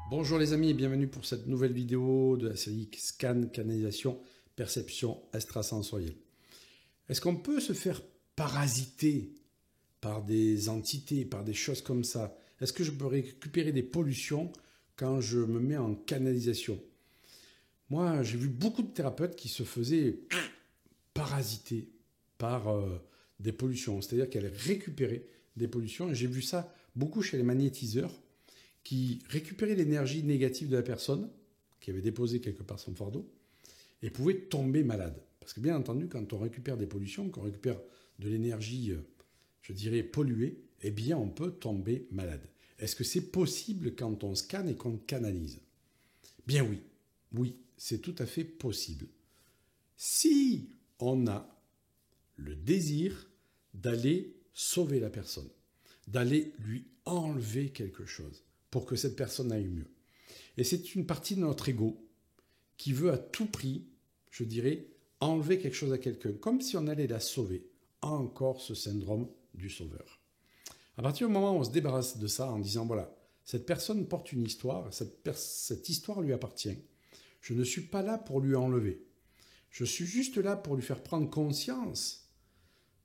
Bonjour les amis et bienvenue pour cette nouvelle vidéo de la série Scan, Canalisation, Perception extrasensorielle. Est-ce qu'on peut se faire parasiter par des entités, par des choses comme ça? Est-ce que je peux récupérer des pollutions quand je me mets en canalisation? Moi, j'ai vu beaucoup de thérapeutes qui se faisaient parasiter par des pollutions, c'est-à-dire qu'elles récupéraient des pollutions. Et j'ai vu ça beaucoup chez les magnétiseurs, qui récupérait l'énergie négative de la personne qui avait déposé quelque part son fardeau et pouvait tomber malade. Parce que bien entendu, quand on récupère des pollutions, quand on récupère de l'énergie, je dirais, polluée, eh bien on peut tomber malade. Est-ce que c'est possible quand on scanne et qu'on canalise? Bien oui, oui, c'est tout à fait possible. Si on a le désir d'aller sauver la personne, d'aller lui enlever quelque chose, pour que cette personne aille mieux. Et c'est une partie de notre ego qui veut à tout prix, je dirais, enlever quelque chose à quelqu'un, comme si on allait la sauver. Encore ce syndrome du sauveur. À partir du moment où on se débarrasse de ça en disant, voilà, cette personne porte une histoire, cette histoire lui appartient. Je ne suis pas là pour lui enlever. Je suis juste là pour lui faire prendre conscience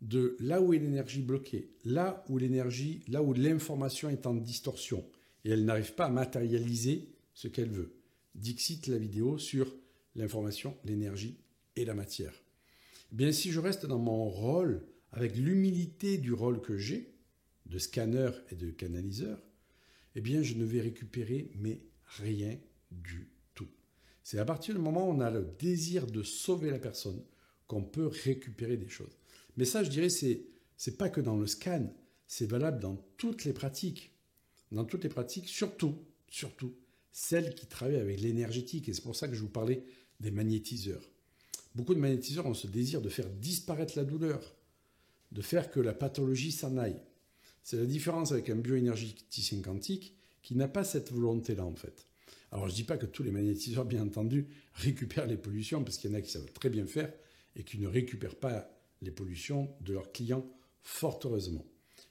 de là où est l'énergie bloquée, là où l'information est en distorsion. Et elle n'arrive pas à matérialiser ce qu'elle veut. Dixit la vidéo sur l'information, l'énergie et la matière. Eh bien, si je reste dans mon rôle, avec l'humilité du rôle que j'ai, de scanner et de canaliseur, eh bien, je ne vais récupérer mais rien du tout. C'est à partir du moment où on a le désir de sauver la personne qu'on peut récupérer des choses. Mais ça, je dirais, c'est pas que dans le scan, c'est valable dans toutes les pratiques. Dans toutes les pratiques, surtout celles qui travaillent avec l'énergétique. Et c'est pour ça que je vous parlais des magnétiseurs. Beaucoup de magnétiseurs ont ce désir de faire disparaître la douleur, de faire que la pathologie s'en aille. C'est la différence avec un bioénergéticien quantique qui n'a pas cette volonté-là en fait. Alors je ne dis pas que tous les magnétiseurs, bien entendu, récupèrent les pollutions, parce qu'il y en a qui savent très bien faire et qui ne récupèrent pas les pollutions de leurs clients, fort heureusement.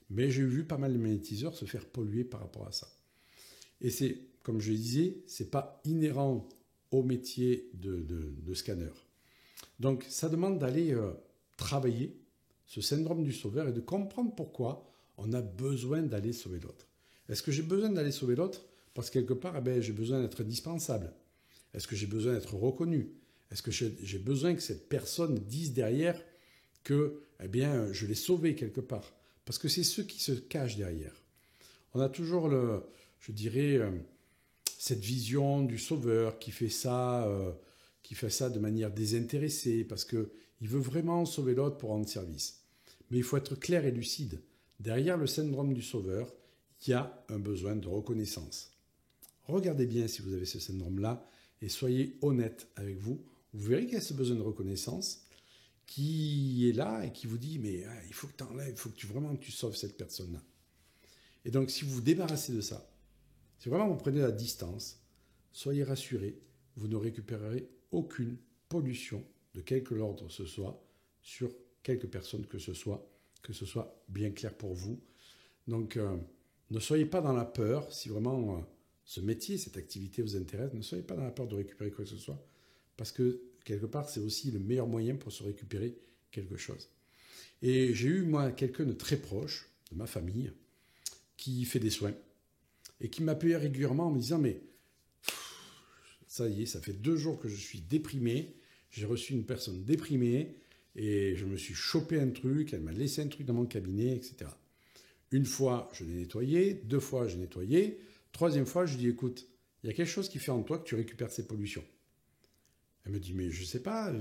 Mais j'ai vu pas mal de magnétiseurs se faire polluer par rapport à ça. Et c'est, comme je le disais, ce n'est pas inhérent au métier de scanner. Donc ça demande d'aller travailler ce syndrome du sauveur et de comprendre pourquoi on a besoin d'aller sauver l'autre. Est-ce que j'ai besoin d'aller sauver l'autre parce que quelque part, j'ai besoin d'être indispensable? Est-ce que j'ai besoin d'être reconnu? Est-ce que j'ai besoin que cette personne dise derrière que je l'ai sauvé quelque part? Parce que c'est ceux qui se cachent derrière. On a toujours, cette vision du sauveur qui fait ça de manière désintéressée, parce qu'il veut vraiment sauver l'autre pour rendre service. Mais il faut être clair et lucide. Derrière le syndrome du sauveur, il y a un besoin de reconnaissance. Regardez bien si vous avez ce syndrome-là et soyez honnête avec vous. Vous verrez qu'il y a ce besoin de reconnaissance qui est là et qui vous dit « mais il faut que tu enlèves, il faut que tu sauves cette personne-là ». Et donc, si vous vous débarrassez de ça, si vraiment vous prenez la distance, soyez rassurés, vous ne récupérerez aucune pollution de quelque ordre ce soit sur quelque personne que ce soit bien clair pour vous. Donc, ne soyez pas dans la peur, si vraiment ce métier, cette activité vous intéresse, ne soyez pas dans la peur de récupérer quoi que ce soit, parce que quelque part, c'est aussi le meilleur moyen pour se récupérer quelque chose. Et j'ai eu, moi, quelqu'un de très proche, de ma famille, qui fait des soins, et qui m'appelait régulièrement en me disant « mais ça y est, ça fait 2 jours que je suis déprimé, j'ai reçu une personne déprimée, et je me suis chopé un truc, elle m'a laissé un truc dans mon cabinet, etc. » Une fois, je l'ai nettoyé, 2 fois, j'ai nettoyé, 3e fois, je lui dis « écoute, il y a quelque chose qui fait en toi que tu récupères ces pollutions. » Elle me dit, mais je ne sais pas.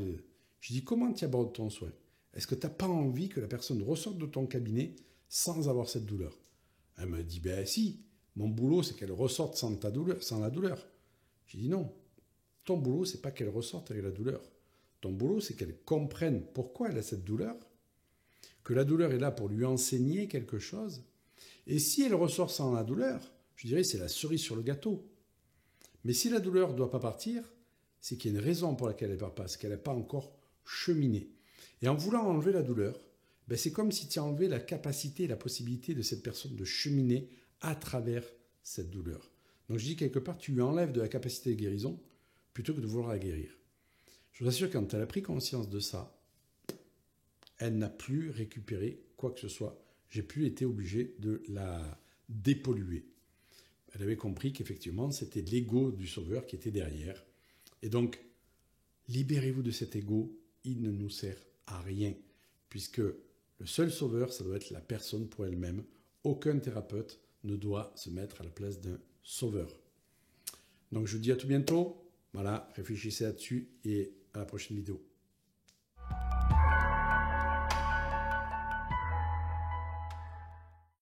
Je dis, comment tu abordes ton soin? Est-ce que tu n'as pas envie que la personne ressorte de ton cabinet sans avoir cette douleur? Elle me dit, ben si, mon boulot, c'est qu'elle ressorte sans la douleur. J'ai dit, non, ton boulot, c'est pas qu'elle ressorte avec la douleur. Ton boulot, c'est qu'elle comprenne pourquoi elle a cette douleur, que la douleur est là pour lui enseigner quelque chose, Et si elle ressort sans la douleur, je dirais c'est la cerise sur le gâteau. Mais si la douleur ne doit pas partir, c'est qu'il y a une raison pour laquelle elle ne part pas, c'est qu'elle n'a pas encore cheminé. Et en voulant enlever la douleur, ben c'est comme si tu enlevais la capacité et la possibilité de cette personne de cheminer à travers cette douleur. Donc je dis quelque part, tu lui enlèves de la capacité de guérison plutôt que de vouloir la guérir. Je vous assure, quand elle a pris conscience de ça, elle n'a plus récupéré quoi que ce soit. J'ai plus été obligé de la dépolluer. Elle avait compris qu'effectivement, c'était l'ego du sauveur qui était derrière. Et donc, libérez-vous de cet ego, il ne nous sert à rien, puisque le seul sauveur, ça doit être la personne pour elle-même. Aucun thérapeute ne doit se mettre à la place d'un sauveur. Donc je vous dis à tout bientôt. Voilà, réfléchissez là-dessus et à la prochaine vidéo.